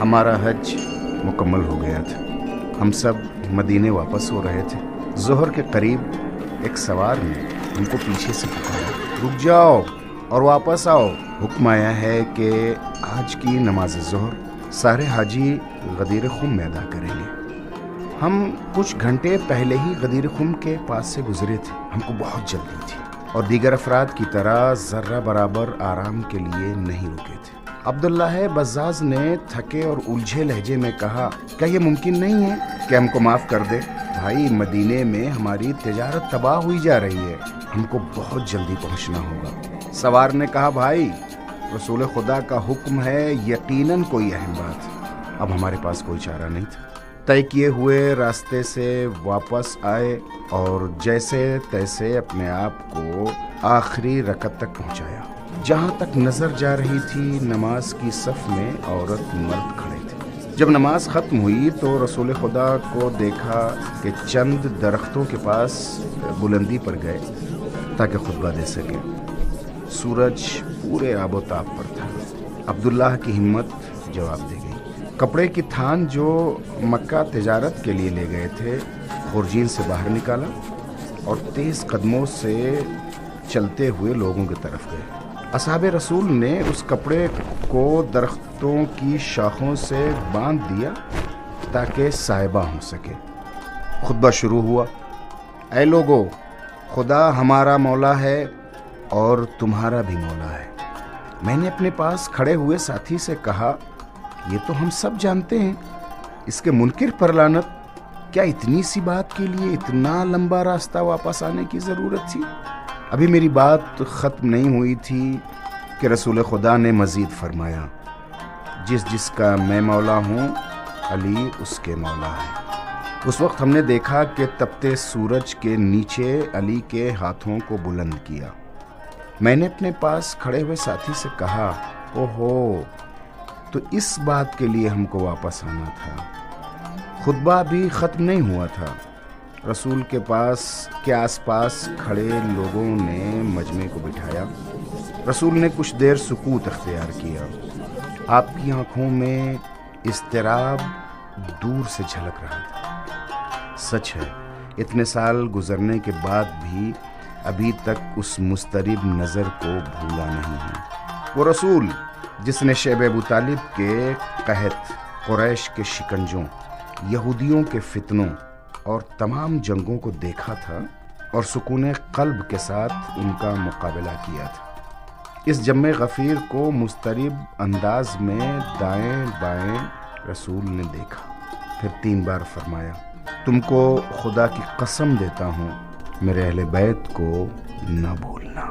ہمارا حج مکمل ہو گیا تھا. ہم سب مدینے واپس ہو رہے تھے. ظہر کے قریب ایک سوار نے ہم کو پیچھے سے پکارا, رک جاؤ اور واپس آؤ. حکم آیا ہے کہ آج کی نماز ظہر سارے حاجی غدیر خم میں ادا کریں گے. ہم کچھ گھنٹے پہلے ہی غدیر خم کے پاس سے گزرے تھے. ہم کو بہت جلدی تھی اور دیگر افراد کی طرح ذرہ برابر آرام کے لیے نہیں رکے تھے. عبداللہ بزاز نے تھکے اور الجھے لہجے میں کہا, کیا یہ ممکن نہیں ہے کہ ہم کو معاف کر دے؟ بھائی, مدینے میں ہماری تجارت تباہ ہوئی جا رہی ہے, ہم کو بہت جلدی پہنچنا ہوگا. سوار نے کہا, بھائی رسول خدا کا حکم ہے, یقیناً کوئی اہم بات. اب ہمارے پاس کوئی چارہ نہیں تھا. طے کیے ہوئے راستے سے واپس آئے اور جیسے تیسے اپنے آپ کو آخری رکعت تک پہنچایا. جہاں تک نظر جا رہی تھی نماز کی صف میں عورت مرد کھڑے تھے. جب نماز ختم ہوئی تو رسول خدا کو دیکھا کہ چند درختوں کے پاس بلندی پر گئے تاکہ خطبہ دے سکے. سورج پورے آب و تاب پر تھا. عبداللہ کی ہمت جواب دے گئی. کپڑے کی تھان جو مکہ تجارت کے لیے لے گئے تھے خورجین سے باہر نکالا اور تیز قدموں سے چلتے ہوئے لوگوں کی طرف گئے. اصحاب رسول نے اس کپڑے کو درختوں کی شاخوں سے باندھ دیا تاکہ سائبہ ہو سکے. خطبہ شروع ہوا. اے لوگو, خدا ہمارا مولا ہے اور تمہارا بھی مولا ہے. میں نے اپنے پاس کھڑے ہوئے ساتھی سے کہا, یہ تو ہم سب جانتے ہیں, اس کے منکر پر لعنت. کیا اتنی سی بات کے لیے اتنا لمبا راستہ واپس آنے کی ضرورت تھی؟ ابھی میری بات ختم نہیں ہوئی تھی کہ رسول خدا نے مزید فرمایا, جس جس کا میں مولا ہوں علی اس کے مولا ہے. اس وقت ہم نے دیکھا کہ تپتے سورج کے نیچے علی کے ہاتھوں کو بلند کیا. میں نے اپنے پاس کھڑے ہوئے ساتھی سے کہا, اوہو, تو اس بات کے لیے ہم کو واپس آنا تھا. خطبہ بھی ختم نہیں ہوا تھا. رسول کے پاس کے آس پاس کھڑے لوگوں نے مجمع کو بٹھایا. رسول نے کچھ دیر سکوت اختیار کیا. آپ کی آنکھوں میں اضطراب دور سے جھلک رہا تھا. سچ ہے, اتنے سال گزرنے کے بعد بھی ابھی تک اس مضطرب نظر کو بھولا نہیں ہوں. وہ رسول جس نے شیب ابو طالب کے قحط, قریش کے شکنجوں, یہودیوں کے فتنوں اور تمام جنگوں کو دیکھا تھا اور سکون قلب کے ساتھ ان کا مقابلہ کیا تھا. اس جمع غفیر کو مضطرب انداز میں دائیں بائیں رسول نے دیکھا. پھر 3 بار فرمایا, تم کو خدا کی قسم دیتا ہوں میرے اہل بیت کو نہ بھولنا.